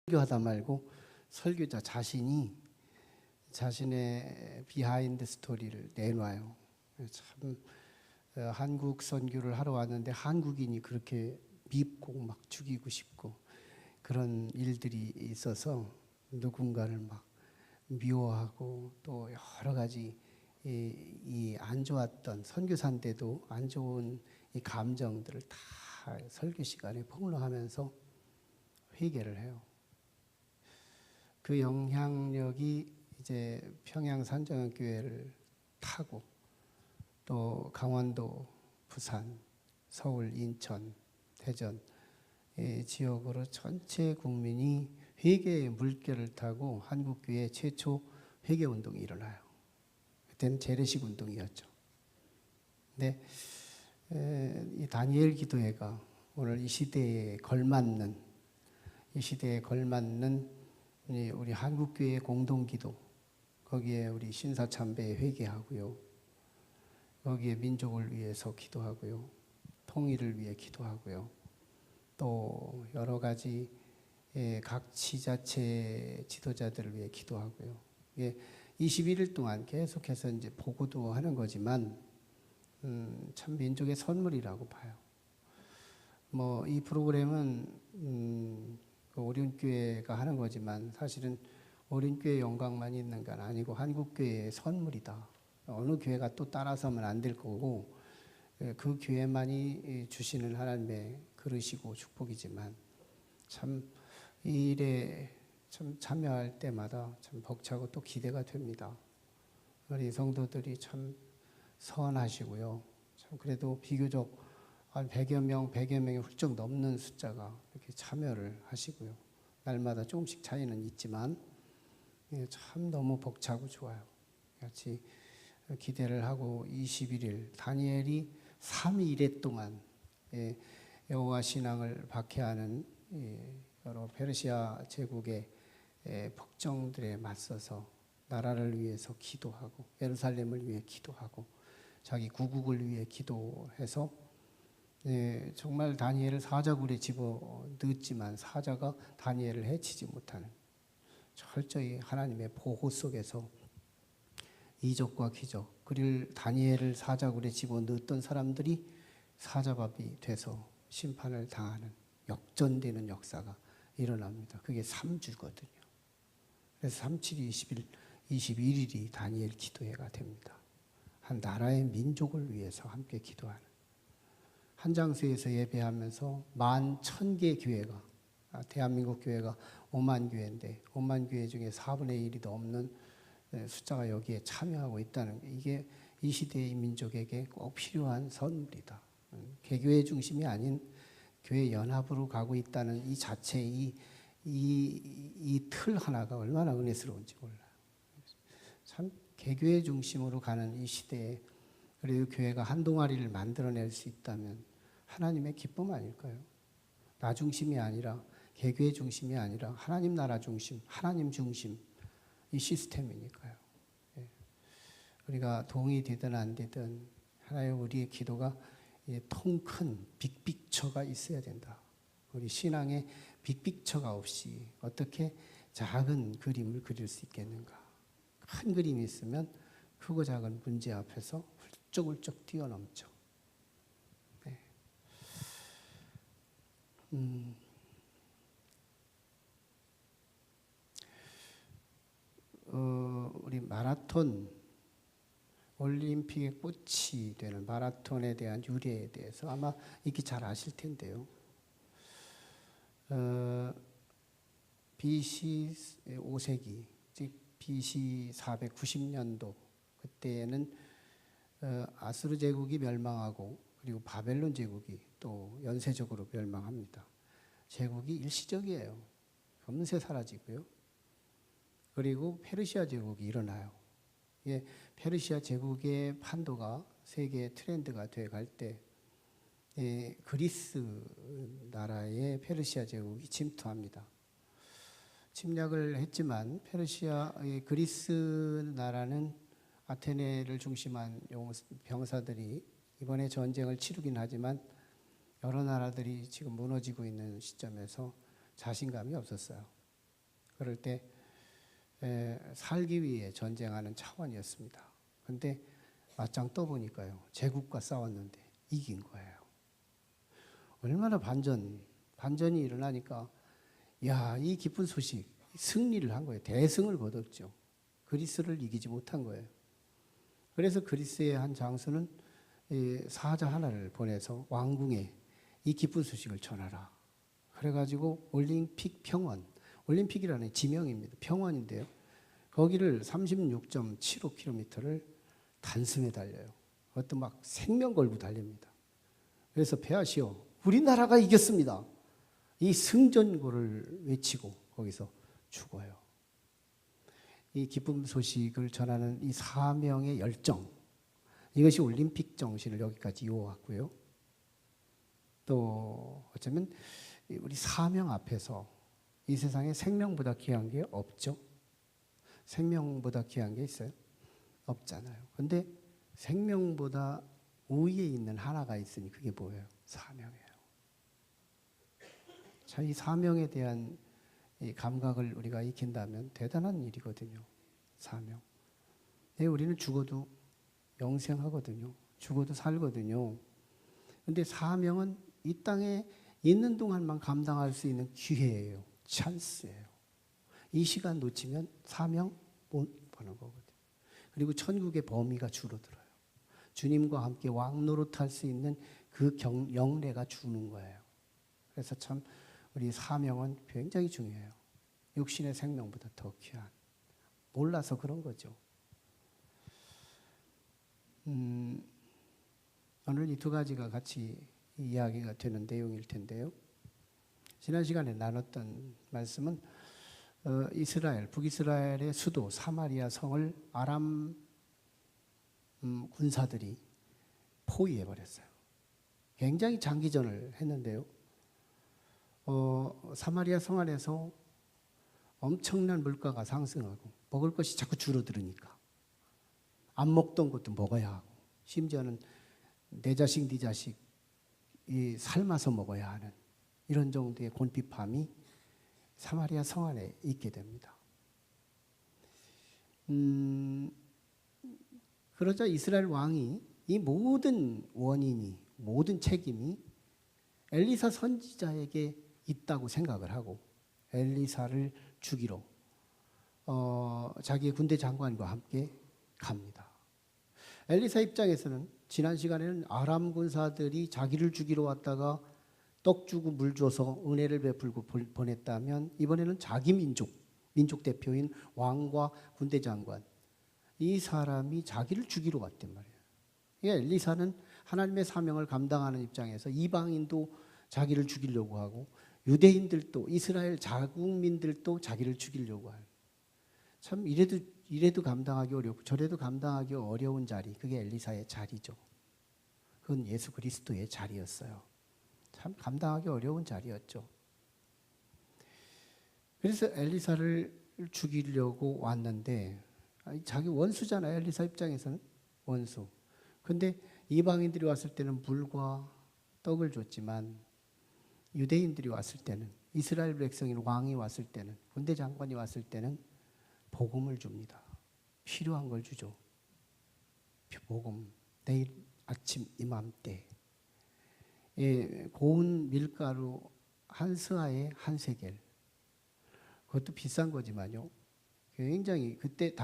설교하다 말고 설교자 자신이 자신의 비하인드 스토리를 내놔요. 참 한국 선교를 하러 왔는데 한국인이 그렇게 밉고 막 죽이고 싶고 그런 일들이 있어서 누군가를 막 미워하고 또 여러 가지 이 안 좋았던 선교사인데도 안 좋은 이 감정들을 다 설교 시간에 폭로하면서 회개를 해요. 그 영향력이 이제 평양 산정교회를 타고 또 강원도, 부산, 서울, 인천, 대전 지역으로 전체 국민이 회개의 물결을 타고 한국교회 최초 회개운동이 일어나요. 그때는 재래식 운동이었죠. 근데 이 다니엘 기도회가 오늘 이 시대에 걸맞는 우리 한국교회의 공동기도, 거기에 우리 신사참배 회개하고요. 거기에 민족을 위해서 기도하고요. 통일을 위해 기도하고요. 또 여러 가지 각 지자체 지도자들을 위해 기도하고요. 21일 동안 계속해서 이제 보고도 하는 거지만 참 민족의 선물이라고 봐요. 이 프로그램은 오륜교회가 하는 거지만 사실은 오륜교회 영광만 있는 건 아니고 한국교회의 선물이다. 어느 교회가 또 따라서면 안 될 거고 그 교회만이 주시는 하나님의 그릇이고 축복이지만 참 이 일에 참 참여할 때마다 참 벅차고 또 기대가 됩니다. 우리 성도들이 참 선하시고요. 참 그래도 비교적 한 100여 명이 훌쩍 넘는 숫자가 이렇게 참여를 하시고요. 날마다 조금씩 차이는 있지만 참 너무 벅차고 좋아요. 같이 기대를 하고 21일 다니엘이 3일에 동안 여호와 신앙을 박해하는 여러 페르시아 제국의 폭정들에 맞서서 나라를 위해서 기도하고 예루살렘을 위해 기도하고 자기 구국을 위해 기도해서 정말 다니엘을 사자굴에 집어넣었지만 사자가 다니엘을 해치지 못하는 철저히 하나님의 보호 속에서 이적과 기적, 그리고 다니엘을 사자굴에 집어넣었던 사람들이 사자밥이 돼서 심판을 당하는 역전되는 역사가 일어납니다. 그게 3주거든요. 그래서 37, 21일이 다니엘 기도회가 됩니다. 한 나라의 민족을 위해서 함께 기도하는 한 장소에서 예배하면서 11,000개 교회가 대한민국 교회가 5만 교회인데 5만 교회 중에 4분의 1이 넘는 숫자가 여기에 참여하고 있다는 게 이게 이 시대의 민족에게 꼭 필요한 선물이다. 개교회 중심이 아닌 교회 연합으로 가고 있다는 이 자체 이 틀 하나가 얼마나 은혜스러운지 몰라요. 참 개교회 중심으로 가는 이 시대에 그리고 교회가 한 동아리를 만들어낼 수 있다면 하나님의 기쁨 아닐까요? 나 중심이 아니라 개교회 중심이 아니라 하나님 나라 중심, 하나님 중심 이 시스템이니까요. 우리가 동의 되든 안 되든 하나의 우리의 기도가 통 큰 빅픽처가 있어야 된다. 우리 신앙에 빅픽처가 없이 어떻게 작은 그림을 그릴 수 있겠는가? 큰 그림이 있으면 크고 작은 문제 앞에서 훌쩍훌쩍 뛰어넘죠. 네. 우리 마라톤 올림픽의 꽃이 되는 마라톤에 대한 유래에 대해서 아마 이렇게 잘 아실 텐데요. BC 5세기, 즉 BC 490년도 그때는 아수르 제국이 멸망하고 그리고 바벨론 제국이 또 연쇄적으로 멸망합니다. 제국이 일시적이에요. 금세 사라지고요. 그리고 페르시아 제국이 일어나요. 페르시아 제국의 판도가 세계의 트렌드가 돼 갈 때 그리스 나라에 페르시아 제국이 침투합니다. 침략을 했지만 페르시아의 그리스 나라는 아테네를 중심한 병사들이 이번에 전쟁을 치르긴 하지만 여러 나라들이 지금 무너지고 있는 시점에서 자신감이 없었어요. 그럴 때 살기 위해 전쟁하는 차원이었습니다. 근데 맞짱 떠보니까요, 제국과 싸웠는데 이긴 거예요. 얼마나 반전이 일어나니까, 야, 이 기쁜 소식, 승리를 한 거예요. 대승을 거뒀죠. 그리스를 이기지 못한 거예요. 그래서 그리스의 한 장수는 사자 하나를 보내서 왕궁에 이 기쁜 소식을 전하라. 그래가지고 올림픽 평원, 올림픽이라는 지명입니다. 평원인데요. 거기를 36.75km를 단숨에 달려요. 그것도 막 생명 걸고 달립니다. 그래서 폐하시오, 우리나라가 이겼습니다. 이 승전고를 외치고 거기서 죽어요. 이 기쁨 소식을 전하는 이 사명의 열정, 이것이 올림픽 정신을 여기까지 이어왔고요. 또 어쩌면 우리 사명 앞에서 이 세상에 생명보다 귀한 게 없죠. 생명보다 귀한 게 있어요? 없잖아요. 근데 생명보다 우위에 있는 하나가 있으니 그게 뭐예요? 사명이에요. 자, 이 사명에 대한 이 감각을 우리가 익힌다면 대단한 일이거든요. 사명. 네, 우리는 죽어도 영생하거든요. 죽어도 살거든요. 근데 사명은 이 땅에 있는 동안만 감당할 수 있는 기회예요. 찬스예요. 이 시간 놓치면 사명 못 보는 거거든요. 그리고 천국의 범위가 줄어들어요. 주님과 함께 왕노릇할 수 있는 그 영래가 주는 거예요. 그래서 참 우리 사명은 굉장히 중요해요. 육신의 생명보다 더 귀한. 몰라서 그런 거죠. 오늘 이 두 가지가 같이 이야기가 되는 내용일 텐데요. 지난 시간에 나눴던 말씀은 이스라엘, 북이스라엘의 수도 사마리아 성을 아람 군사들이 포위해버렸어요. 굉장히 장기전을 했는데요. 사마리아 성 안에서 엄청난 물가가 상승하고 먹을 것이 자꾸 줄어들으니까 안 먹던 것도 먹어야 하고, 심지어는 내 자식 네 자식 이 삶아서 먹어야 하는 이런 정도의 곤핍함이 사마리아 성 안에 있게 됩니다. 그러자 이스라엘 왕이 이 모든 원인이, 모든 책임이 엘리사 선지자에게 있다고 생각을 하고 엘리사를 죽이러 자기의 군대 장관과 함께 갑니다. 엘리사 입장에서는 지난 시간에는 아람 군사들이 자기를 죽이러 왔다가 떡 주고 물 줘서 은혜를 베풀고 보냈다면, 이번에는 자기 민족 대표인 왕과 군대 장관, 이 사람이 자기를 죽이러 왔단 말이에요. 그러니까 엘리사는 하나님의 사명을 감당하는 입장에서 이방인도 자기를 죽이려고 하고 유대인들도, 이스라엘 자국민들도 자기를 죽이려고 하는, 참 이래도 감당하기 어렵고 저래도 감당하기 어려운 자리, 그게 엘리사의 자리죠. 그건 예수 그리스도의 자리였어요. 참 감당하기 어려운 자리였죠. 그래서 엘리사를 죽이려고 왔는데, 자기 원수잖아요. 엘리사 입장에서는 원수. 근데 이방인들이 왔을 때는 물과 떡을 줬지만 유대인들이 왔을 때는, 이스라엘 백성인 왕이 왔을 때는, 군대 장관이 왔을 때는 복음을 줍니다. 필요한 걸 주죠. 복음. 내일 아침 이맘때 고운 밀가루 한 스아에 한 세겔. 그것도 비싼 거지만요. 굉장히 그때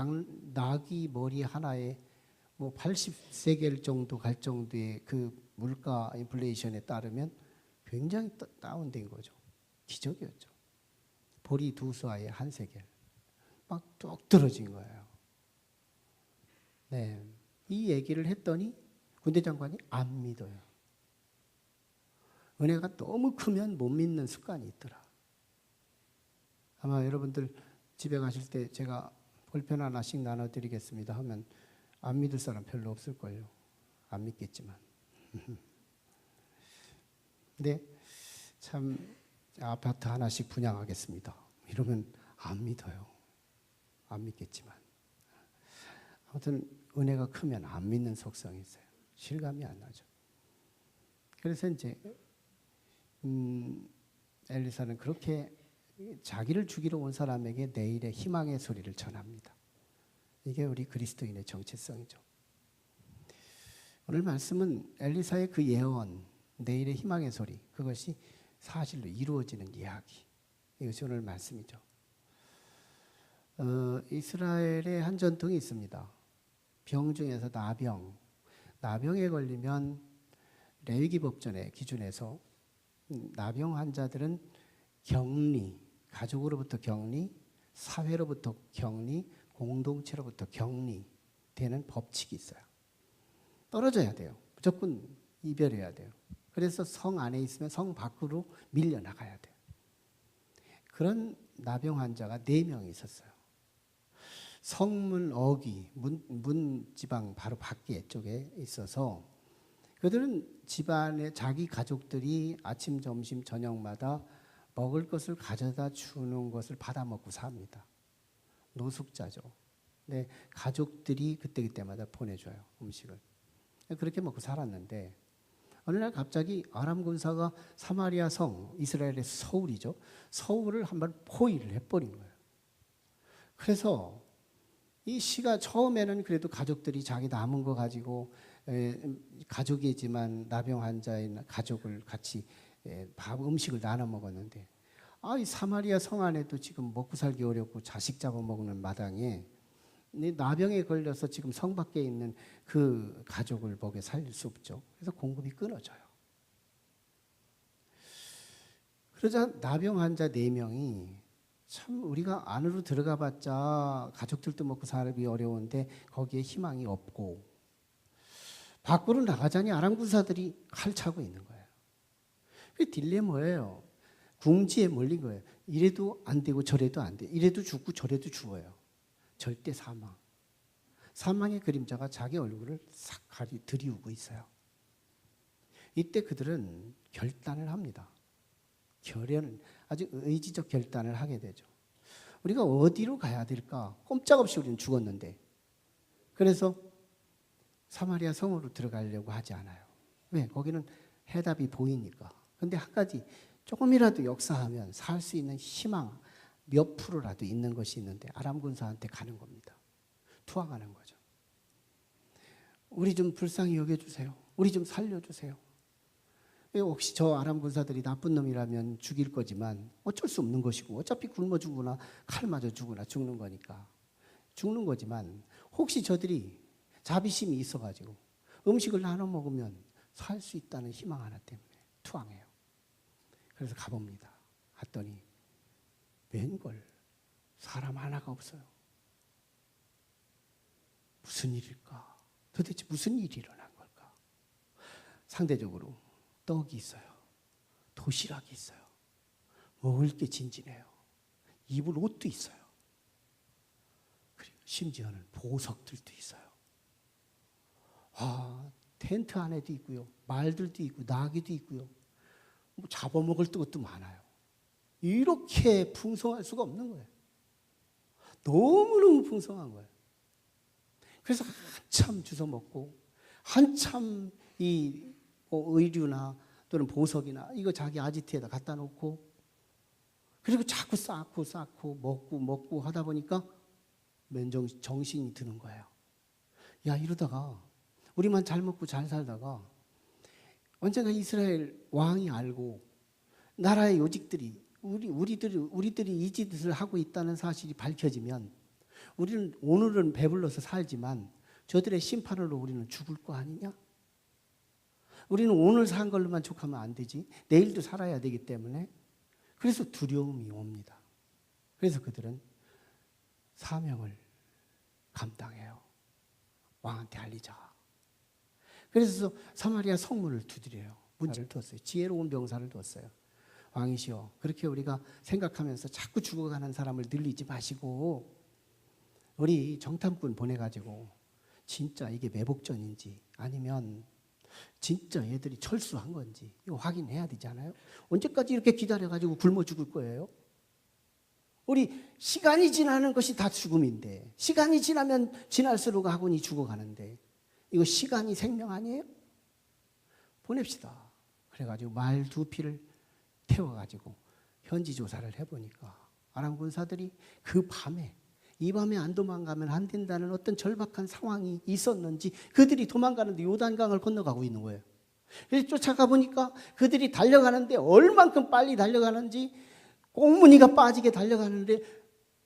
나귀 머리 하나에 뭐 80세겔 정도 갈 정도의 그 물가 인플레이션에 따르면 굉장히 다운된 거죠. 기적이었죠. 보리 두 스아에 한 세겔. 막 뚝 떨어진 거예요. 네. 이 얘기를 했더니 군대 장관이 안 믿어요. 은혜가 너무 크면 못 믿는 습관이 있더라. 아마 여러분들 집에 가실 때 제가 볼펜 하나씩 나눠드리겠습니다 하면 안 믿을 사람 별로 없을걸요. 안 믿겠지만. 근데 참 아파트 하나씩 분양하겠습니다 이러면 안 믿어요. 안 믿겠지만. 아무튼 은혜가 크면 안 믿는 속성이 있어요. 실감이 안 나죠. 그래서 이제 엘리사는 그렇게 자기를 죽이러 온 사람에게 내일의 희망의 소리를 전합니다. 이게 우리 그리스도인의 정체성이죠. 오늘 말씀은 엘리사의 그 예언, 내일의 희망의 소리, 그것이 사실로 이루어지는 이야기. 이것이 오늘 말씀이죠. 이스라엘에 한 전통이 있습니다. 병 중에서 나병. 나병에 걸리면 레위기 법전의 기준에서 나병 환자들은 격리, 가족으로부터 격리, 사회로부터 격리, 공동체로부터 격리되는 법칙이 있어요. 떨어져야 돼요. 무조건 이별해야 돼요. 그래서 성 안에 있으면 성 밖으로 밀려나가야 돼요. 그런 나병 환자가 4명이 있었어요. 성문 어귀, 문지방 바로 밖에 쪽에 있어서 그들은 집안에 자기 가족들이 아침, 점심, 저녁마다 먹을 것을 가져다 주는 것을 받아 먹고 삽니다. 노숙자죠. 근데 가족들이 그때마다 보내줘요, 음식을. 그렇게 먹고 살았는데 어느 날 갑자기 아람 군사가 사마리아 성, 이스라엘의 서울이죠. 서울을 한번 포위를 해버린 거예요. 그래서 이 시가 처음에는 그래도 가족들이 자기 남은 거 가지고 가족이지만 나병 환자인 가족을 같이 음식을 나눠 먹었는데 이 사마리아 성 안에도 지금 먹고 살기 어렵고 자식 잡아먹는 마당에 나병에 걸려서 지금 성 밖에 있는 그 가족을 먹여 살릴 수 없죠. 그래서 공급이 끊어져요. 그러자 나병 환자 4명이 참 우리가 안으로 들어가 봤자 가족들도 먹고 살기 어려운데 거기에 희망이 없고 밖으로 나가자니 아람 군사들이 칼 차고 있는 거예요. 그 딜레마예요. 궁지에 몰린 거예요. 이래도 안 되고 저래도 안 돼. 이래도 죽고 저래도 죽어요. 절대 사망. 사망의 그림자가 자기 얼굴을 싹 들이우고 있어요. 이때 그들은 결단을 합니다. 아주 의지적 결단을 하게 되죠. 우리가 어디로 가야 될까? 꼼짝없이 우리는 죽었는데. 그래서 사마리아 성으로 들어가려고 하지 않아요. 왜? 거기는 해답이 보이니까. 근데 한 가지 조금이라도 역사하면 살 수 있는 희망 몇 프로라도 있는 것이 있는데 아람 군사한테 가는 겁니다. 투항하는 거죠. 우리 좀 불쌍히 여겨주세요. 우리 좀 살려주세요. 혹시 저 아람 군사들이 나쁜 놈이라면 죽일 거지만 어쩔 수 없는 것이고 어차피 굶어 죽거나 칼 맞아 죽거나 죽는 거니까 죽는 거지만 혹시 저들이 자비심이 있어가지고 음식을 나눠 먹으면 살 수 있다는 희망 하나 때문에 투항해요. 그래서 가봅니다. 갔더니 웬걸 사람 하나가 없어요. 무슨 일일까? 도대체 무슨 일이 일어난 걸까? 상대적으로 떡이 있어요. 도시락이 있어요. 먹을 게 진진해요. 입을 옷도 있어요. 그리고 심지어는 보석들도 있어요. 텐트 안에도 있고요. 말들도 있고 나귀도 있고요. 잡아먹을 것도 많아요. 이렇게 풍성할 수가 없는 거예요. 너무너무 풍성한 거예요. 그래서 한참 주워 먹고 한참 이 의류나 또는 보석이나 이거 자기 아지트에다 갖다 놓고 그리고 자꾸 쌓고 먹고 하다 보니까 정신이 드는 거예요. 야, 이러다가 우리만 잘 먹고 잘 살다가 언젠가 이스라엘 왕이 알고 나라의 요직들이 우리들이 이 짓을 하고 있다는 사실이 밝혀지면 우리는 오늘은 배불러서 살지만 저들의 심판으로 우리는 죽을 거 아니냐? 우리는 오늘 산 걸로만 족하면 안 되지. 내일도 살아야 되기 때문에 그래서 두려움이 옵니다. 그래서 그들은 사명을 감당해요. 왕한테 알리자. 그래서 사마리아 성문을 두드려요. 문을 뒀어요. 지혜로운 병사를 뒀어요. 왕이시여, 그렇게 우리가 생각하면서 자꾸 죽어가는 사람을 늘리지 마시고 우리 정탐꾼 보내가지고 진짜 이게 매복전인지 아니면 진짜 얘들이 철수한 건지 이거 확인해야 되잖아요. 언제까지 이렇게 기다려가지고 굶어 죽을 거예요? 우리 시간이 지나는 것이 다 죽음인데 시간이 지나면 지날수록 아군이 죽어가는데 이거 시간이 생명 아니에요? 보냅시다. 그래가지고 말 2피를 태워가지고 현지 조사를 해보니까 아람 군사들이 그 밤에 이 밤에 안 도망가면 안 된다는 어떤 절박한 상황이 있었는지 그들이 도망가는데 요단강을 건너가고 있는 거예요. 그래서 쫓아가 보니까 그들이 달려가는데 얼만큼 빨리 달려가는지 꽁무니가 빠지게 달려가는데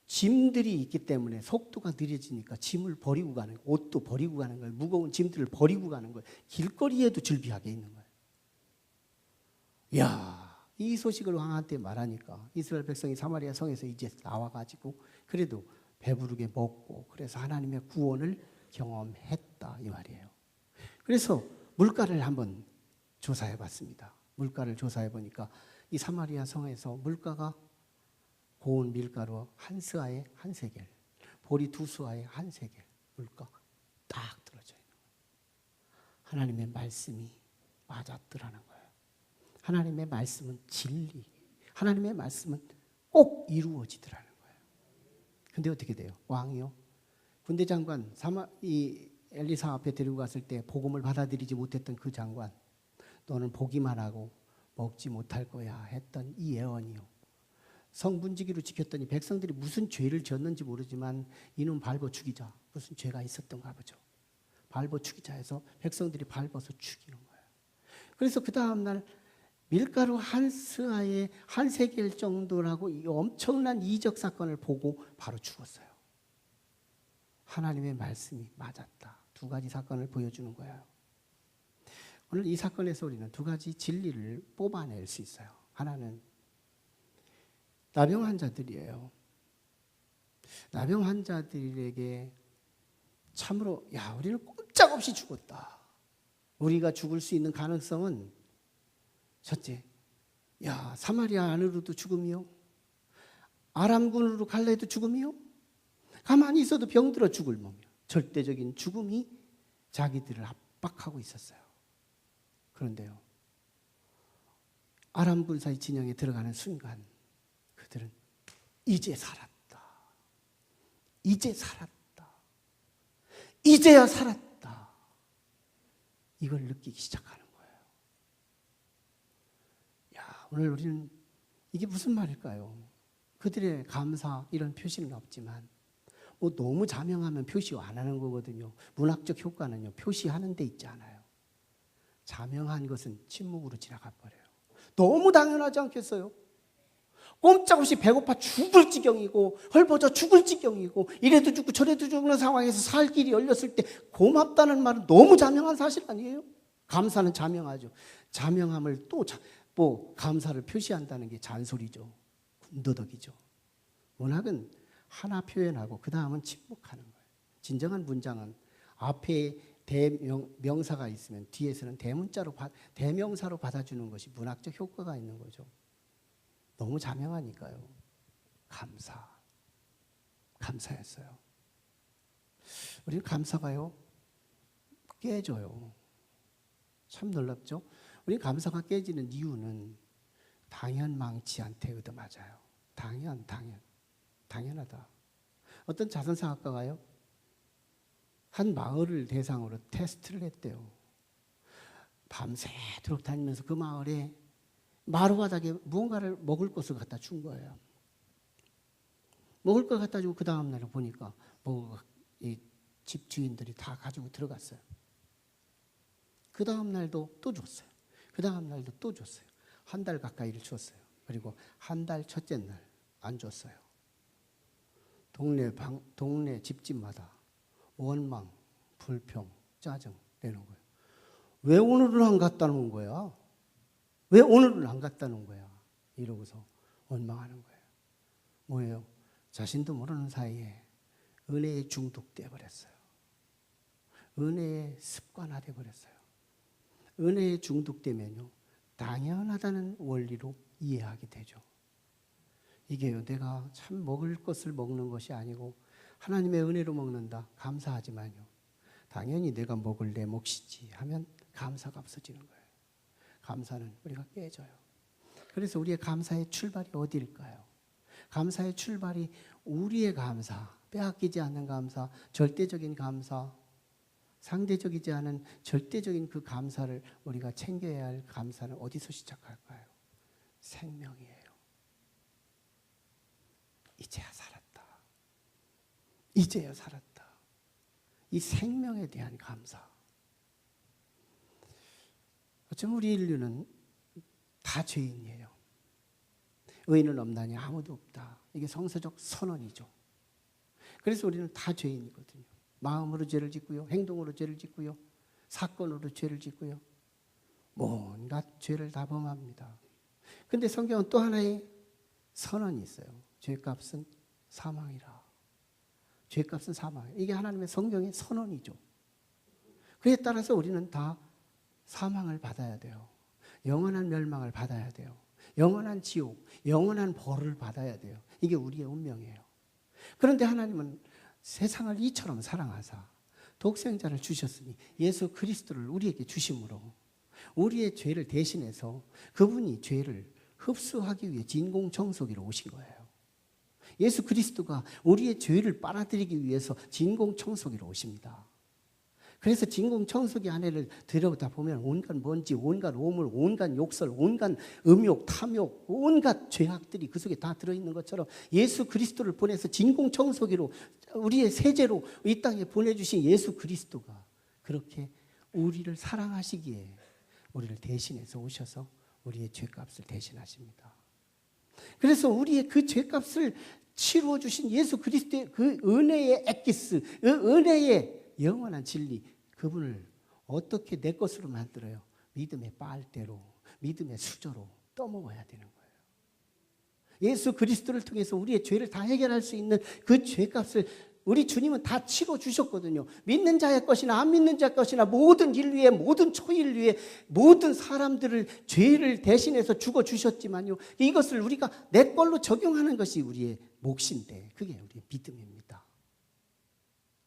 짐들이 있기 때문에 속도가 느려지니까 짐을 버리고 가는 거예요. 옷도 버리고 가는 거예요. 무거운 짐들을 버리고 가는 거예요. 길거리에도 즐비하게 있는 거예요. 이야, 이 소식을 왕한테 말하니까 이스라엘 백성이 사마리아 성에서 이제 나와가지고 그래도 배부르게 먹고 그래서 하나님의 구원을 경험했다 이 말이에요. 그래서 물가를 한번 조사해 봤습니다. 물가를 조사해 보니까 이 사마리아 성에서 물가가 고운 밀가루 한 스아에 한 세겔, 보리 두 스아에 한 세겔 물가 딱 들어져 있는 거예요. 하나님의 말씀이 맞았더라는 거예요. 하나님의 말씀은 진리, 하나님의 말씀은 꼭 이루어지더라는 거예요. 근데 어떻게 돼요? 왕이요? 군대 장관 이 엘리사 앞에 데리고 갔을 때 복음을 받아들이지 못했던 그 장관, 너는 보기만 하고 먹지 못할 거야 했던 이 예언이요. 성분지기로 지켰더니 백성들이 무슨 죄를 지었는지 모르지만 이놈 밟아 죽이자. 무슨 죄가 있었던가 보죠. 밟아 죽이자 해서 백성들이 밟아서 죽이는 거예요. 그래서 그 다음날 밀가루 한 스아에 한 세겔 정도라고 이 엄청난 이적 사건을 보고 바로 죽었어요. 하나님의 말씀이 맞았다. 두 가지 사건을 보여주는 거예요. 오늘 이 사건에서 우리는 두 가지 진리를 뽑아낼 수 있어요. 하나는 나병 환자들이에요. 나병 환자들에게 참으로 우리는 꼼짝없이 죽었다. 우리가 죽을 수 있는 가능성은 첫째, 사마리아 안으로도 죽음이요. 아람군으로 갈라 해도 죽음이요. 가만히 있어도 병들어 죽을 몸이요. 절대적인 죽음이 자기들을 압박하고 있었어요. 그런데요, 아람 군사의 진영에 들어가는 순간 그들은 이제 살았다. 이제 살았다. 이제야 살았다. 이걸 느끼기 시작하는 거예요. 오늘 우리는 이게 무슨 말일까요? 그들의 감사 이런 표시는 없지만 너무 자명하면 표시 안 하는 거거든요. 문학적 효과는요, 표시하는 데 있지 않아요. 자명한 것은 침묵으로 지나가 버려요. 너무 당연하지 않겠어요? 꼼짝없이 배고파 죽을 지경이고 헐벗어 죽을 지경이고 이래도 죽고 저래도 죽는 상황에서 살 길이 열렸을 때 고맙다는 말은 너무 자명한 사실 아니에요? 감사는 자명하죠. 자명함을 또 감사를 표시한다는 게 잔소리죠. 군더더기죠. 문학은 하나 표현하고 그 다음은 침묵하는 거예요. 진정한 문장은 앞에 명사가 있으면 뒤에서는 대명사로 받아주는 것이 문학적 효과가 있는 거죠. 너무 자명하니까요. 감사였어요. 우리 감사가요 깨져요. 참 놀랍죠? 우리 감사가 깨지는 이유는 당연망치 않대 얻어맞아요. 당연하다. 어떤 자선사학과가요 한 마을을 대상으로 테스트를 했대요. 밤새도록 다니면서 그 마을에 마루바닥에 무언가를 먹을 것을 갖다 준 거예요. 먹을 걸 갖다 주고 그 다음 날에 보니까 이 집 주인들이 다 가지고 들어갔어요. 그 다음 날도 또 줬어요. 그 다음 날도 또 줬어요. 한 달 가까이를 줬어요. 그리고 한 달 첫째 날 안 줬어요. 동네 집집마다 원망, 불평, 짜증 내는 거예요. 왜 오늘은 안 갖다 놓은 거야? 왜 오늘은 안 갖다 놓은 거야? 이러고서 원망하는 거예요. 뭐예요? 자신도 모르는 사이에 은혜에 중독돼 버렸어요. 은혜에 습관화돼 버렸어요. 은혜에 중독되면요, 당연하다는 원리로 이해하게 되죠. 이게요, 내가 참 먹을 것을 먹는 것이 아니고 하나님의 은혜로 먹는다. 감사하지만요, 당연히 내가 먹을 내 몫이지 하면 감사가 없어지는 거예요. 감사는 우리가 깨져요. 그래서 우리의 감사의 출발이 어디일까요? 감사의 출발이 우리의 감사, 빼앗기지 않는 감사, 절대적인 감사, 상대적이지 않은 절대적인 그 감사를 우리가 챙겨야 할 감사는 어디서 시작할까요? 생명이에요. 이제야 살았다. 이제야 살았다. 이 생명에 대한 감사. 어쩌면 우리 인류는 다 죄인이에요. 의인은 없나니 아무도 없다. 이게 성서적 선언이죠. 그래서 우리는 다 죄인이거든요. 마음으로 죄를 짓고요. 행동으로 죄를 짓고요. 사건으로 죄를 짓고요. 온갖 죄를 다 범합니다. 그런데 성경은 또 하나의 선언이 있어요. 죄값은 사망이라. 죄값은 사망. 이게 하나님의 성경의 선언이죠. 그에 따라서 우리는 다 사망을 받아야 돼요. 영원한 멸망을 받아야 돼요. 영원한 지옥, 영원한 벌을 받아야 돼요. 이게 우리의 운명이에요. 그런데 하나님은 세상을 이처럼 사랑하사 독생자를 주셨으니 예수 그리스도를 우리에게 주심으로 우리의 죄를 대신해서 그분이 죄를 흡수하기 위해 진공청소기로 오신 거예요. 예수 그리스도가 우리의 죄를 빨아들이기 위해서 진공청소기로 오십니다. 그래서 진공청소기 안에를 들여다 보면 온갖 먼지, 온갖 오물, 온갖 욕설, 온갖 음욕, 탐욕, 온갖 죄악들이 그 속에 다 들어있는 것처럼 예수 그리스도를 보내서 진공청소기로 우리의 세제로 이 땅에 보내주신 예수 그리스도가 그렇게 우리를 사랑하시기에 우리를 대신해서 오셔서 우리의 죄값을 대신하십니다. 그래서 우리의 그 죄값을 치루어 주신 예수 그리스도의 그 은혜의 엑기스, 그 은혜의 영원한 진리, 그분을 어떻게 내 것으로 만들어요? 믿음의 빨대로, 믿음의 수저로 떠먹어야 되는 거예요. 예수 그리스도를 통해서 우리의 죄를 다 해결할 수 있는 그 죄값을 우리 주님은 다 치러 주셨거든요. 믿는 자의 것이나 안 믿는 자의 것이나 모든 인류의 모든 초인류의 모든 사람들을 죄를 대신해서 죽어 주셨지만요. 이것을 우리가 내 걸로 적용하는 것이 우리의 몫인데 그게 우리의 믿음입니다.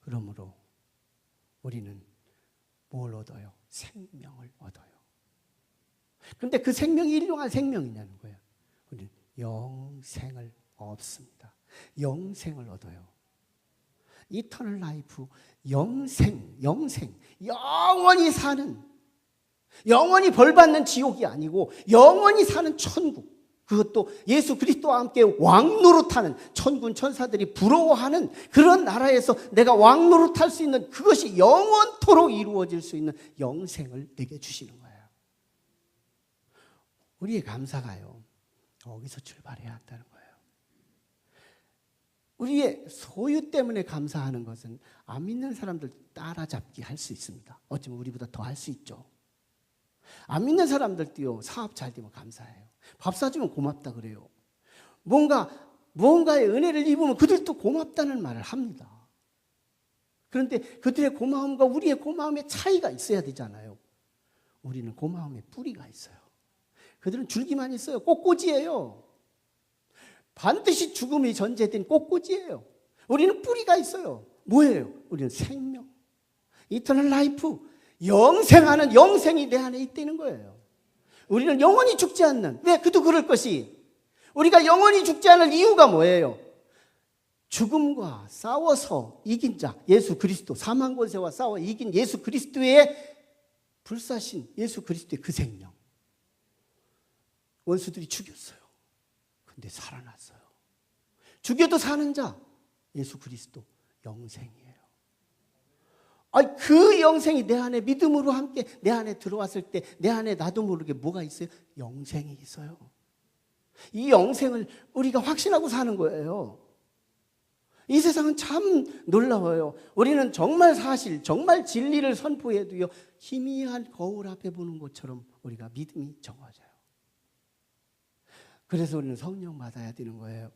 그러므로 우리는 뭘 얻어요? 생명을 얻어요. 그런데 그 생명이 일용할 생명이냐는 거예요. 우리는 영생을 얻습니다. 영생을 얻어요. 이터널 라이프, 영생, 영원히 사는, 영원히 벌받는 지옥이 아니고 영원히 사는 천국. 그것도 예수 그리스도와 함께 왕노릇하는 천군 천사들이 부러워하는 그런 나라에서 내가 왕노릇할 수 있는 그것이 영원토록 이루어질 수 있는 영생을 내게 주시는 거예요. 우리의 감사가요, 여기서 출발해야 한다는 거예요. 우리의 소유 때문에 감사하는 것은 안 믿는 사람들 따라잡기 할 수 있습니다. 어쩌면 우리보다 더 할 수 있죠. 안 믿는 사람들도요, 사업 잘 되면 감사해요. 밥 사주면 고맙다 그래요. 뭔가의 은혜를 입으면 그들도 고맙다는 말을 합니다. 그런데 그들의 고마움과 우리의 고마움의 차이가 있어야 되잖아요. 우리는 고마움의 뿌리가 있어요. 그들은 줄기만 있어요. 꽃꽂이예요. 반드시 죽음이 전제된 꽃꽂이예요. 우리는 뿌리가 있어요. 뭐예요? 우리는 생명, 이터널 라이프, 영생하는 영생이 내 안에 있다는 거예요. 우리는 영원히 죽지 않는, 왜? 그도 그럴 것이. 우리가 영원히 죽지 않을 이유가 뭐예요? 죽음과 싸워서 이긴 자, 예수 그리스도, 사망 권세와 싸워 이긴 예수 그리스도의 불사신 예수 그리스도의 그 생명. 원수들이 죽였어요. 근데 살아났어요. 죽여도 사는 자, 예수 그리스도 영생이에요. 그 영생이 내 안에 믿음으로 함께 내 안에 들어왔을 때 내 안에 나도 모르게 뭐가 있어요? 영생이 있어요. 이 영생을 우리가 확신하고 사는 거예요. 이 세상은 참 놀라워요. 우리는 정말 사실, 정말 진리를 선포해도요, 희미한 거울 앞에 보는 것처럼 우리가 믿음이 적어져요. 그래서 우리는 성령 받아야 되는 거예요.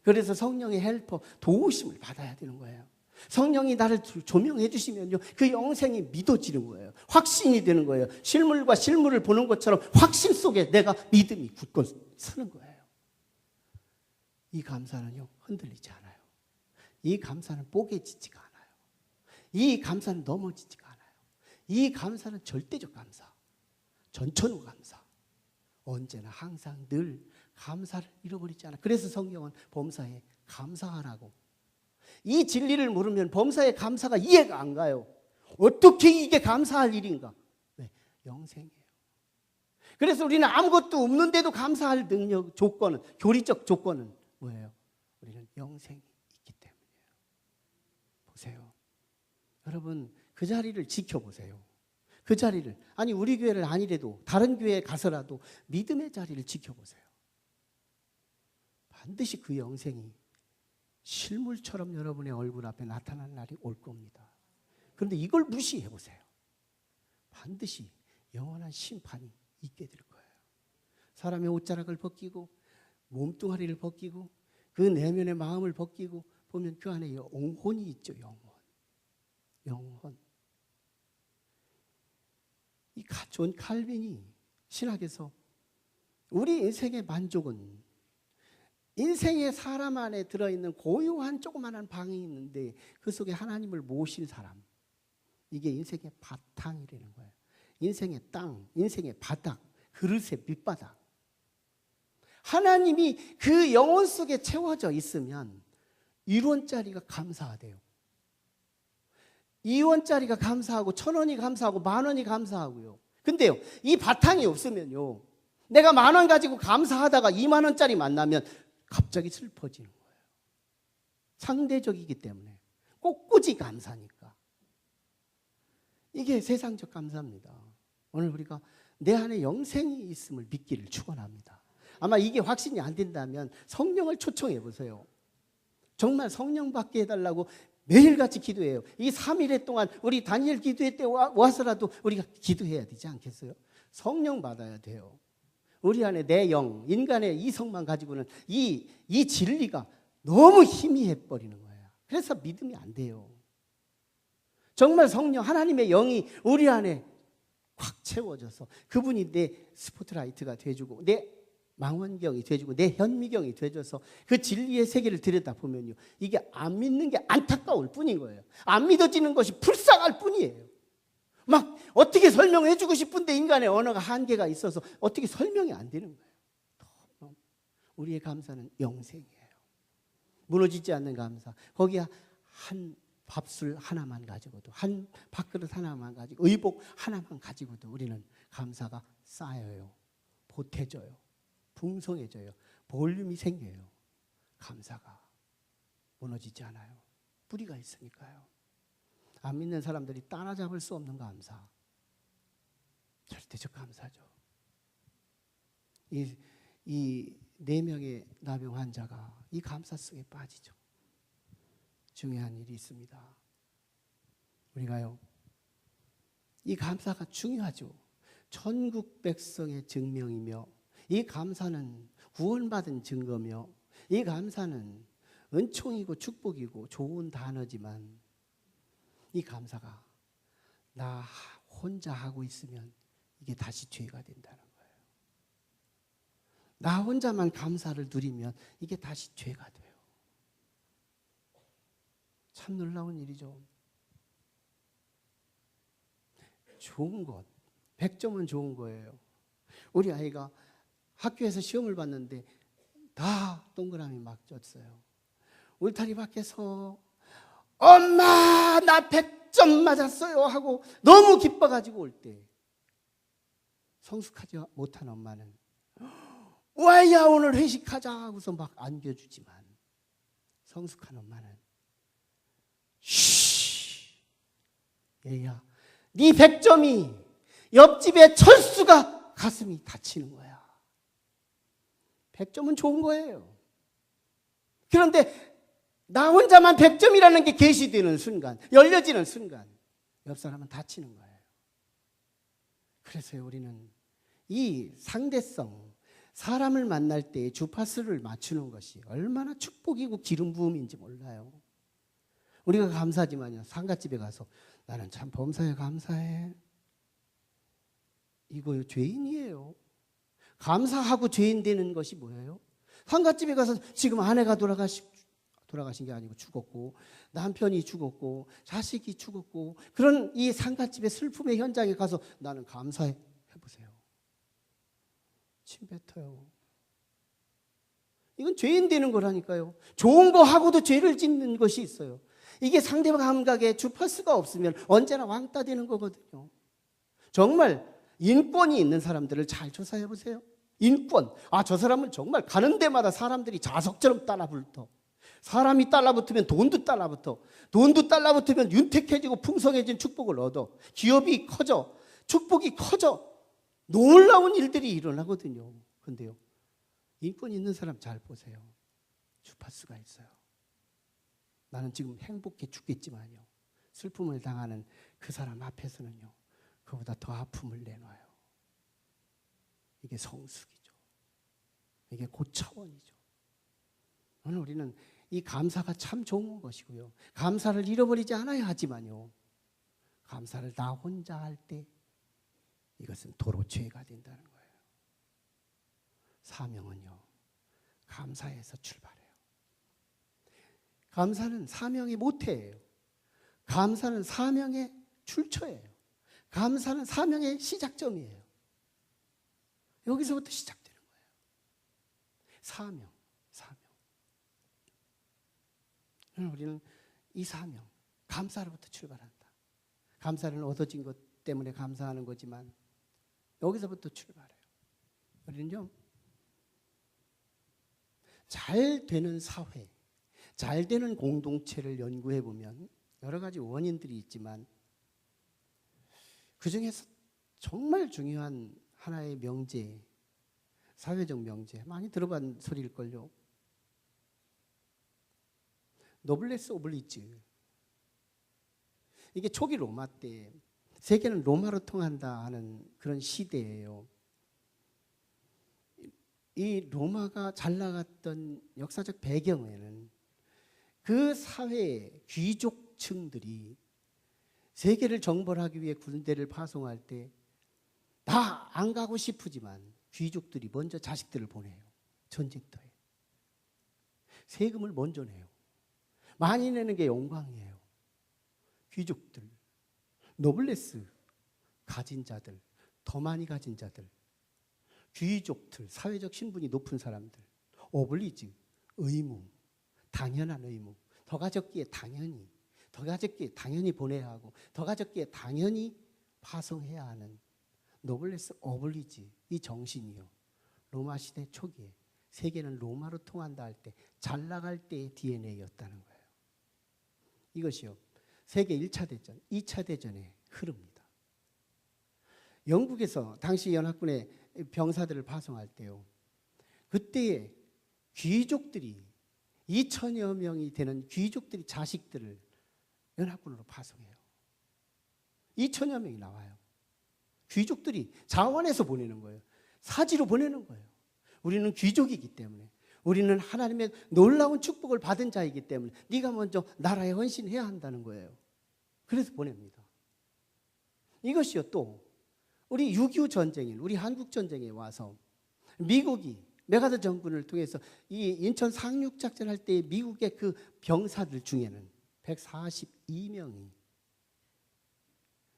그래서 성령의 헬퍼, 도우심을 받아야 되는 거예요. 성령이 나를 조명해 주시면요, 그 영생이 믿어지는 거예요. 확신이 되는 거예요. 실물과 실물을 보는 것처럼 확신 속에 내가 믿음이 굳고 서는 거예요. 이 감사는요, 흔들리지 않아요. 이 감사는 뽀개지지가 않아요. 이 감사는 넘어지지가 않아요. 이 감사는 절대적 감사, 전천후 감사, 언제나 항상 늘 감사를 잃어버리지 않아요. 그래서 성경은 범사에 감사하라고. 이 진리를 모르면 범사의 감사가 이해가 안 가요. 어떻게 이게 감사할 일인가? 왜? 영생이에요. 그래서 우리는 아무것도 없는데도 감사할 능력, 조건은, 교리적 조건은 뭐예요? 우리는 영생이 있기 때문이에요. 보세요. 여러분 그 자리를 지켜보세요. 그 자리를, 아니 우리 교회를 아니래도 다른 교회에 가서라도 믿음의 자리를 지켜보세요. 반드시 그 영생이 실물처럼 여러분의 얼굴 앞에 나타날 날이 올 겁니다. 그런데 이걸 무시해 보세요. 반드시 영원한 심판이 있게 될 거예요. 사람의 옷자락을 벗기고 몸뚱아리를 벗기고 그 내면의 마음을 벗기고 보면 그 안에 영혼이 있죠. 영혼. 이 존 칼빈이 신학에서 우리 인생의 만족은 인생의 사람 안에 들어있는 고요한 조그마한 방이 있는데 그 속에 하나님을 모신 사람, 이게 인생의 바탕이라는 거예요. 인생의 땅, 인생의 바닥, 그릇의 밑바닥. 하나님이 그 영혼 속에 채워져 있으면 1원짜리가 감사하대요. 2원짜리가 감사하고 1,000원이 감사하고 10,000원이 감사하고요. 근데요, 이 바탕이 없으면요, 내가 10,000원 가지고 감사하다가 20,000원짜리 만나면 갑자기 슬퍼지는 거예요. 상대적이기 때문에. 꼿꼿이 감사니까. 이게 세상적 감사입니다. 오늘 우리가 내 안에 영생이 있음을 믿기를 축원합니다. 아마 이게 확신이 안 된다면 성령을 초청해 보세요. 정말 성령 받게 해달라고 매일같이 기도해요. 이 3일 동안 우리 다니엘 기도회 때 와서라도 우리가 기도해야 되지 않겠어요? 성령 받아야 돼요. 우리 안에 내 영, 인간의 이성만 가지고는 이 진리가 너무 희미해버리는 거예요. 그래서 믿음이 안 돼요. 정말 성령, 하나님의 영이 우리 안에 확 채워져서 그분이 내 스포트라이트가 돼주고 내 망원경이 돼주고 내 현미경이 돼줘서 그 진리의 세계를 들여다보면요, 이게 안 믿는 게 안타까울 뿐인 거예요. 안 믿어지는 것이 불쌍할 뿐이에요. 막 어떻게 설명해 주고 싶은데 인간의 언어가 한계가 있어서 어떻게 설명이 안 되는 거예요. 우리의 감사는 영생이에요. 무너지지 않는 감사. 거기에 한 밥술 하나만 가지고도, 한 밥그릇 하나만 가지고, 의복 하나만 가지고도 우리는 감사가 쌓여요. 보태져요. 풍성해져요. 볼륨이 생겨요. 감사가 무너지지 않아요. 뿌리가 있으니까요. 안 믿는 사람들이 따라잡을 수 없는 감사, 절대적 감사죠. 이 4명의 나병 환자가 이 감사 속에 빠지죠. 중요한 일이 있습니다. 우리가요, 이 감사가 중요하죠. 천국 백성의 증명이며, 이 감사는 구원받은 증거며, 이 감사는 은총이고 축복이고 좋은 단어지만, 이 감사가 나 혼자 하고 있으면 이게 다시 죄가 된다는 거예요. 나 혼자만 감사를 누리면 이게 다시 죄가 돼요. 참 놀라운 일이죠. 좋은 것, 100점은 좋은 거예요. 우리 아이가 학교에서 시험을 봤는데 다 동그라미 맞췄어요. 울타리 밖에서 엄마 나 100점 맞았어요 하고 너무 기뻐가지고 올 때, 성숙하지 못한 엄마는 와야 오늘 회식하자 하고서 막 안겨주지만, 성숙한 엄마는 쉬, 얘야 네 100점이 옆집에 철수가 가슴이 다치는 거야. 100점은 좋은 거예요. 그런데 나 혼자만 100점이라는 게 계시되는 순간, 열려지는 순간 옆 사람은 다치는 거예요. 그래서 우리는 이 상대성, 사람을 만날 때 주파수를 맞추는 것이 얼마나 축복이고 기름 부음인지 몰라요. 우리가 감사하지만요, 상갓집에 가서 나는 참 범사에 감사해, 이거 죄인이에요. 감사하고 죄인 되는 것이 뭐예요? 상갓집에 가서 지금 아내가 돌아가신 게 아니고 죽었고, 남편이 죽었고, 자식이 죽었고, 그런 이 상갓집의 슬픔의 현장에 가서 나는 감사해 해보세요. 침 뱉어요. 이건 죄인 되는 거라니까요. 좋은 거 하고도 죄를 짓는 것이 있어요. 이게 상대방 감각에 주파수가 없으면 언제나 왕따 되는 거거든요. 정말 인권이 있는 사람들을 잘 조사해 보세요. 인권. 저 사람은 정말 가는 데마다 사람들이 자석처럼 따라 붙어. 사람이 달라붙으면 돈도 달라붙어. 돈도 달라붙으면 윤택해지고 풍성해진 축복을 얻어. 기업이 커져. 축복이 커져. 놀라운 일들이 일어나거든요. 그런데요, 인권 있는 사람 잘 보세요. 주파수가 있어요. 나는 지금 행복해 죽겠지만요, 슬픔을 당하는 그 사람 앞에서는요, 그보다 더 아픔을 내놔요. 이게 성숙이죠. 이게 고차원이죠. 오늘 우리는 이 감사가 참 좋은 것이고요, 감사를 잃어버리지 않아야 하지만요, 감사를 나 혼자 할 때 이것은 도로 죄가 된다는 거예요. 사명은요, 감사에서 출발해요. 감사는 사명의 모태예요. 감사는 사명의 출처예요. 감사는 사명의 시작점이에요. 여기서부터 시작되는 거예요. 사명. 우리는 이 사명, 감사로부터 출발한다. 감사는 얻어진 것 때문에 감사하는 거지만 여기서부터 출발해요. 우리는요, 잘 되는 사회, 잘 되는 공동체를 연구해 보면 여러 가지 원인들이 있지만 그 중에서 정말 중요한 하나의 명제, 사회적 명제, 많이 들어본 소리일걸요. 노블레스 오블리주. 이게 초기 로마 때 세계는 로마로 통한다 하는 그런 시대예요. 이 로마가 잘 나갔던 역사적 배경에는 그 사회의 귀족층들이 세계를 정벌하기 위해 군대를 파송할 때 다 안 가고 싶으지만 귀족들이 먼저 자식들을 보내요. 전쟁터에. 세금을 먼저 내요. 많이 내는 게 영광이에요. 귀족들, 노블레스 가진 자들, 더 많이 가진 자들, 귀족들, 사회적 신분이 높은 사람들, 오블리즈, 의무, 당연한 의무, 더 가졌기에 당연히, 더 가졌기에 당연히 보내야 하고, 더 가졌기에 당연히 파송해야 하는 노블레스 오블리즈, 이 정신이요, 로마 시대 초기에 세계는 로마로 통한다 할 때, 잘 나갈 때의 DNA였다는 거예요. 이것이요, 세계 1차 대전, 2차 대전의 흐릅니다. 영국에서 당시 연합군의 병사들을 파송할 때요, 그때의 귀족들이 2천여 명이 되는 귀족들이 자식들을 연합군으로 파송해요. 2천여 명이 나와요. 귀족들이 자원해서 보내는 거예요. 사지로 보내는 거예요. 우리는 귀족이기 때문에, 우리는 하나님의 놀라운 축복을 받은 자이기 때문에 네가 먼저 나라에 헌신해야 한다는 거예요. 그래서 보냅니다. 이것이요, 또 우리 6.25 전쟁인 우리 한국 전쟁에 와서 미국이 메가더 정권을 통해서 이 인천 상륙작전 할 때 미국의 그 병사들 중에는 142명이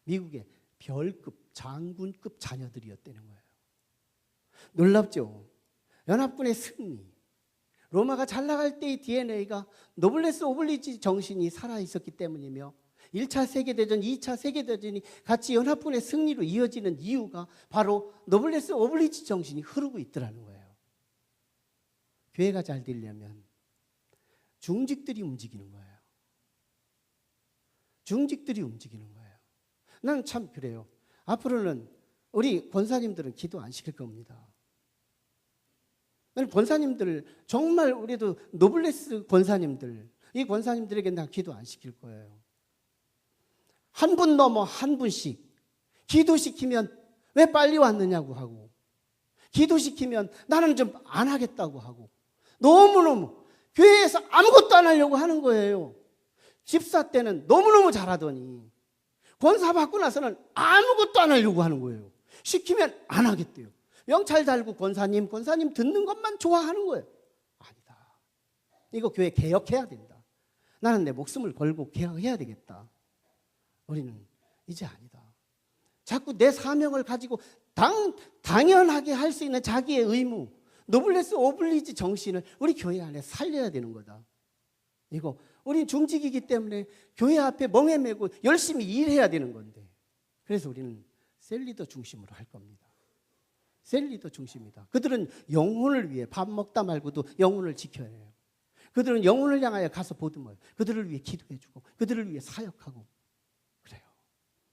미국의 별급, 장군급 자녀들이었다는 거예요. 놀랍죠? 연합군의 승리, 로마가 잘 나갈 때의 DNA가 노블레스 오블리지 정신이 살아있었기 때문이며 1차 세계대전, 2차 세계대전이 같이 연합군의 승리로 이어지는 이유가 바로 노블레스 오블리지 정신이 흐르고 있더라는 거예요. 교회가 잘 되려면 중직들이 움직이는 거예요. 중직들이 움직이는 거예요. 나는 참 그래요. 앞으로는 우리 권사님들은 기도 안 시킬 겁니다. 권사님들, 정말 우리도 노블레스 권사님들, 이 권사님들에게 나 기도 안 시킬 거예요. 한 분 넘어 한 분씩 기도시키면 왜 빨리 왔느냐고 하고, 기도시키면 나는 좀 안 하겠다고 하고, 너무너무 교회에서 아무것도 안 하려고 하는 거예요. 집사 때는 너무너무 잘하더니 권사 받고 나서는 아무것도 안 하려고 하는 거예요. 시키면 안 하겠대요. 명찰 달고 권사님 듣는 것만 좋아하는 거예요. 아니다. 이거 교회 개혁해야 된다. 나는 내 목숨을 걸고 개혁해야 되겠다. 우리는 이제 아니다. 자꾸 내 사명을 가지고 당연하게 할 수 있는 자기의 의무, 노블레스 오블리지 정신을 우리 교회 안에 살려야 되는 거다. 이거 우리는 중직이기 때문에 교회 앞에 멍에 메고 열심히 일해야 되는 건데, 그래서 우리는 셀리더 중심으로 할 겁니다. 셀리더 중심이다. 그들은 영혼을 위해 밥 먹다 말고도 영혼을 지켜야 해요. 그들은 영혼을 향하여 가서 보듬어요. 그들을 위해 기도해주고 그들을 위해 사역하고 그래요.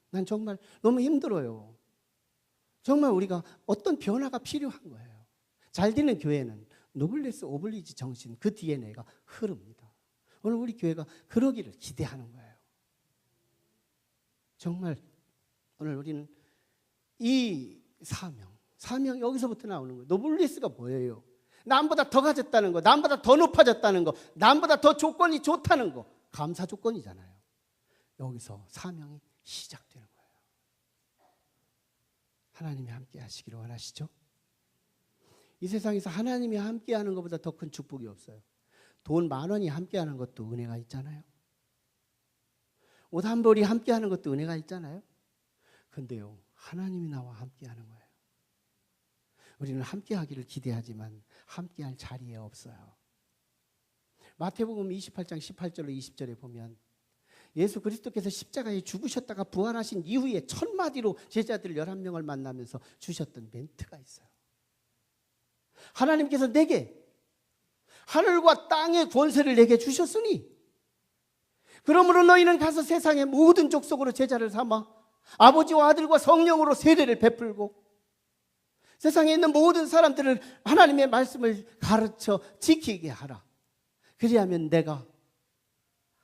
난 정말 너무 힘들어요. 정말 우리가 어떤 변화가 필요한 거예요. 잘 되는 교회는 노블레스 오블리지 정신, 그 DNA가 흐릅니다. 오늘 우리 교회가 그러기를 기대하는 거예요. 정말 오늘 우리는 이 사명 여기서부터 나오는 거예요. 노블리스가 뭐예요? 남보다 더 가졌다는 거, 남보다 더 높아졌다는 거, 남보다 더 조건이 좋다는 거, 감사 조건이잖아요. 여기서 사명이 시작되는 거예요. 하나님이 함께 하시기를 원하시죠? 이 세상에서 하나님이 함께 하는 것보다 더 큰 축복이 없어요. 돈 10,000원이 함께 하는 것도 은혜가 있잖아요. 옷 한 벌이 함께 하는 것도 은혜가 있잖아요. 근데요, 하나님이 나와 함께 하는 거예요. 우리는 함께 하기를 기대하지만 함께 할 자리에 없어요. 마태복음 28장 18절로 20절에 보면 예수 그리스도께서 십자가에 죽으셨다가 부활하신 이후에 첫 마디로 제자들 11명을 만나면서 주셨던 멘트가 있어요. 하나님께서 내게 하늘과 땅의 권세를 내게 주셨으니 그러므로 너희는 가서 세상의 모든 족속으로 제자를 삼아 아버지와 아들과 성령으로 세례를 베풀고 세상에 있는 모든 사람들을 하나님의 말씀을 가르쳐 지키게 하라. 그리하면 내가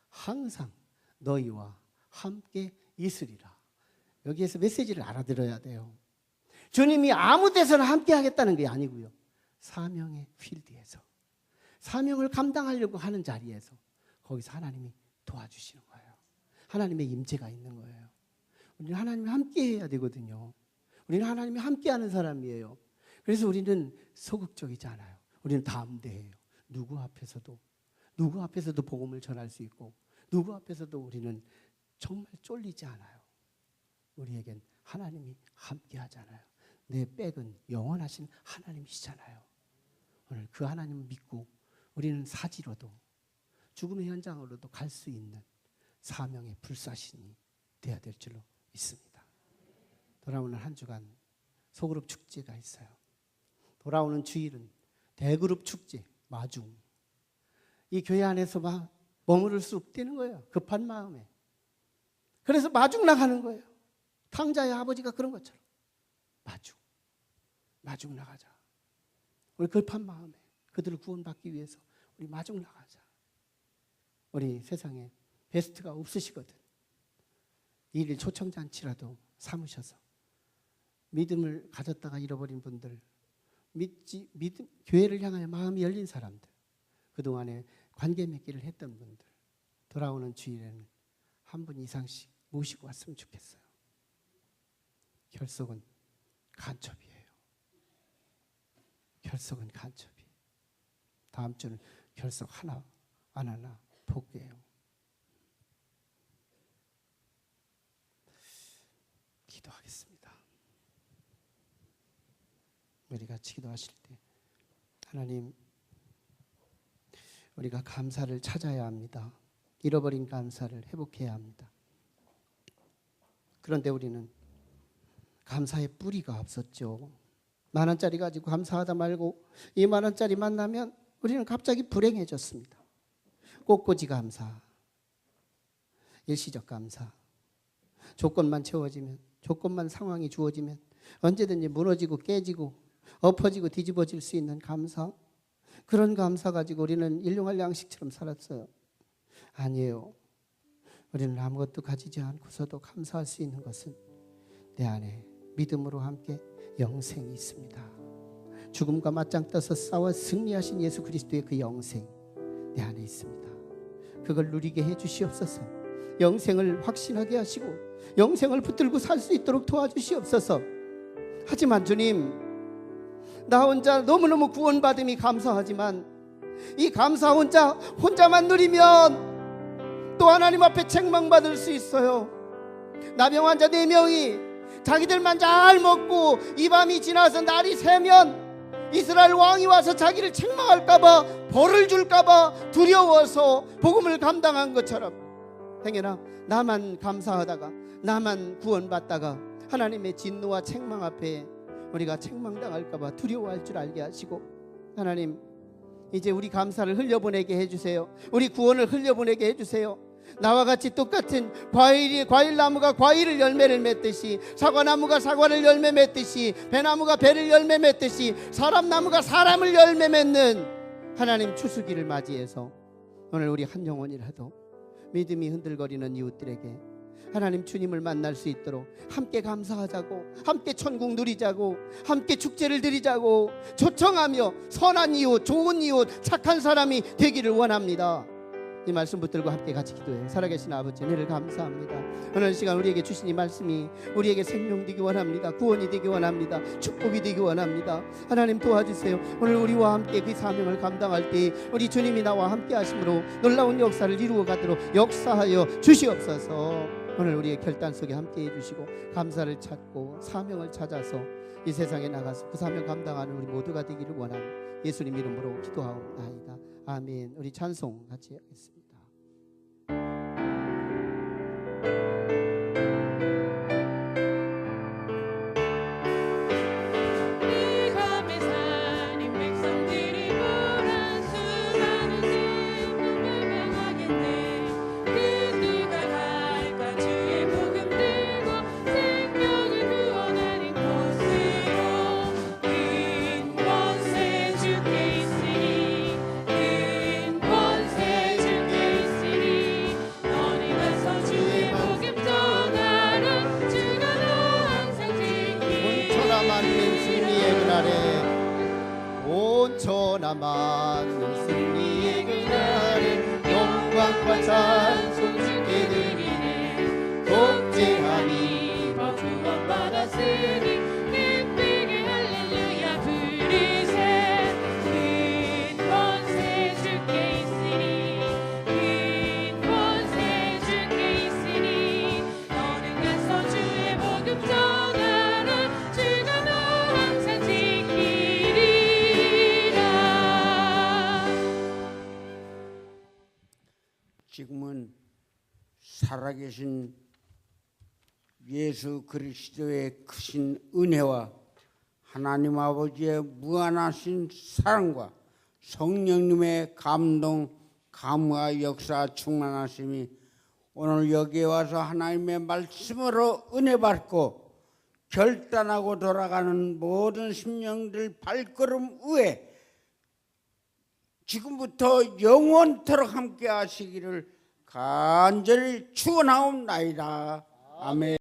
항상 너희와 함께 있으리라. 여기에서 메시지를 알아들어야 돼요. 주님이 아무 데서나 함께 하겠다는 게 아니고요. 사명의 필드에서 사명을 감당하려고 하는 자리에서 거기서 하나님이 도와주시는 거예요. 하나님의 임재가 있는 거예요. 우리는 하나님이 함께 해야 되거든요. 우리는 하나님이 함께하는 사람이에요. 그래서 우리는 소극적이지 않아요. 우리는 담대해요. 누구 앞에서도 복음을 전할 수 있고 누구 앞에서도 우리는 정말 쫄리지 않아요. 우리에겐 하나님이 함께하잖아요. 내 백은 영원하신 하나님이시잖아요. 오늘 그 하나님을 믿고 우리는 사지로도 죽음의 현장으로도 갈 수 있는 사명의 불사신이 되어야 될 줄로 믿습니다. 돌아오는 한 주간 소그룹 축제가 있어요. 돌아오는 주일은 대그룹 축제, 마중. 이 교회 안에서 막 머무를 수 없다는 거예요. 급한 마음에. 그래서 마중 나가는 거예요. 탕자의 아버지가 그런 것처럼. 마중 나가자. 우리 급한 마음에 그들을 구원받기 위해서 우리 마중 나가자. 우리 세상에 베스트가 없으시거든. 일일 초청잔치라도 삼으셔서 믿음을 가졌다가 잃어버린 분들, 교회를 향하여 마음이 열린 사람들, 그동안에 관계 맺기를 했던 분들, 돌아오는 주일에는 한 분 이상씩 모시고 왔으면 좋겠어요. 결석은 간첩이에요. 결석은 간첩이. 다음 주는 결석 하나 안 하나 볼게요. 기도하겠습니다. 우리 같이 기도하실 때 하나님, 우리가 감사를 찾아야 합니다. 잃어버린 감사를 회복해야 합니다. 그런데 우리는 감사의 뿌리가 없었죠. 10,000원짜리 가지고 감사하다 말고 20,000원짜리 만나면 우리는 갑자기 불행해졌습니다. 꽃꽂이 감사, 일시적 감사, 조건만 채워지면, 조건만 상황이 주어지면 언제든지 무너지고 깨지고 엎어지고 뒤집어질 수 있는 감사, 그런 감사 가지고 우리는 일용할 양식처럼 살았어요. 아니에요. 우리는 아무것도 가지지 않고서도 감사할 수 있는 것은 내 안에 믿음으로 함께 영생이 있습니다. 죽음과 맞짱 떠서 싸워 승리하신 예수 그리스도의 그 영생 내 안에 있습니다. 그걸 누리게 해 주시옵소서. 영생을 확신하게 하시고 영생을 붙들고 살 수 있도록 도와주시옵소서. 하지만 주님, 나 혼자 너무너무 구원받음이 감사하지만 이 감사 혼자만 누리면 또 하나님 앞에 책망받을 수 있어요. 나병 환자 4명이 자기들만 잘 먹고 이 밤이 지나서 날이 새면 이스라엘 왕이 와서 자기를 책망할까봐, 벌을 줄까봐 두려워서 복음을 감당한 것처럼, 행여나 나만 감사하다가 나만 구원받다가 하나님의 진노와 책망 앞에 우리가 책망당할까봐 두려워할 줄 알게 하시고, 하나님 이제 우리 감사를 흘려보내게 해주세요. 우리 구원을 흘려보내게 해주세요. 나와 같이 똑같은 과일나무가 과일을 열매를 맺듯이, 사과나무가 사과를 열매 맺듯이, 배나무가 배를 열매 맺듯이, 사람나무가 사람을 열매 맺는 하나님 추수기를 맞이해서 오늘 우리 한 영혼이라도 믿음이 흔들거리는 이웃들에게 하나님 주님을 만날 수 있도록 함께 감사하자고, 함께 천국 누리자고, 함께 축제를 드리자고 초청하며 선한 이웃, 좋은 이웃, 착한 사람이 되기를 원합니다. 이 말씀 붙들고 함께 같이 기도해요. 살아계신 아버지, 은혜를 감사합니다. 오늘 시간 우리에게 주신 이 말씀이 우리에게 생명 되기 원합니다. 구원이 되기 원합니다. 축복이 되기 원합니다. 하나님 도와주세요. 오늘 우리와 함께 그 사명을 감당할 때 우리 주님이 나와 함께 하심으로 놀라운 역사를 이루어 가도록 역사하여 주시옵소서. 오늘 우리의 결단 속에 함께 해주시고 감사를 찾고 사명을 찾아서 이 세상에 나가서 그 사명 감당하는 우리 모두가 되기를 원하는 예수님 이름으로 기도하옵나이다. 아멘. 우리 찬송 같이 하겠습니다. 온천하 만는 승리의 그날에 영광과 찬송 주께 드리네. 독재함이 구원받았으니 기쁘게 할렐루야 부르세. 큰 권세 주께 있으니, 큰 권세 주께 있으니, 너는 가서 주의 복음 전하라. 주가 너 항상 지키리. 지금은 살아계신 예수 그리스도의 크신 은혜와 하나님 아버지의 무한하신 사랑과 성령님의 감동, 감화, 역사, 충만하심이 오늘 여기에 와서 하나님의 말씀으로 은혜 받고 결단하고 돌아가는 모든 심령들 발걸음 위에 지금부터 영원토록 함께 하시기를 간절히 축원하옵나이다. 아멘.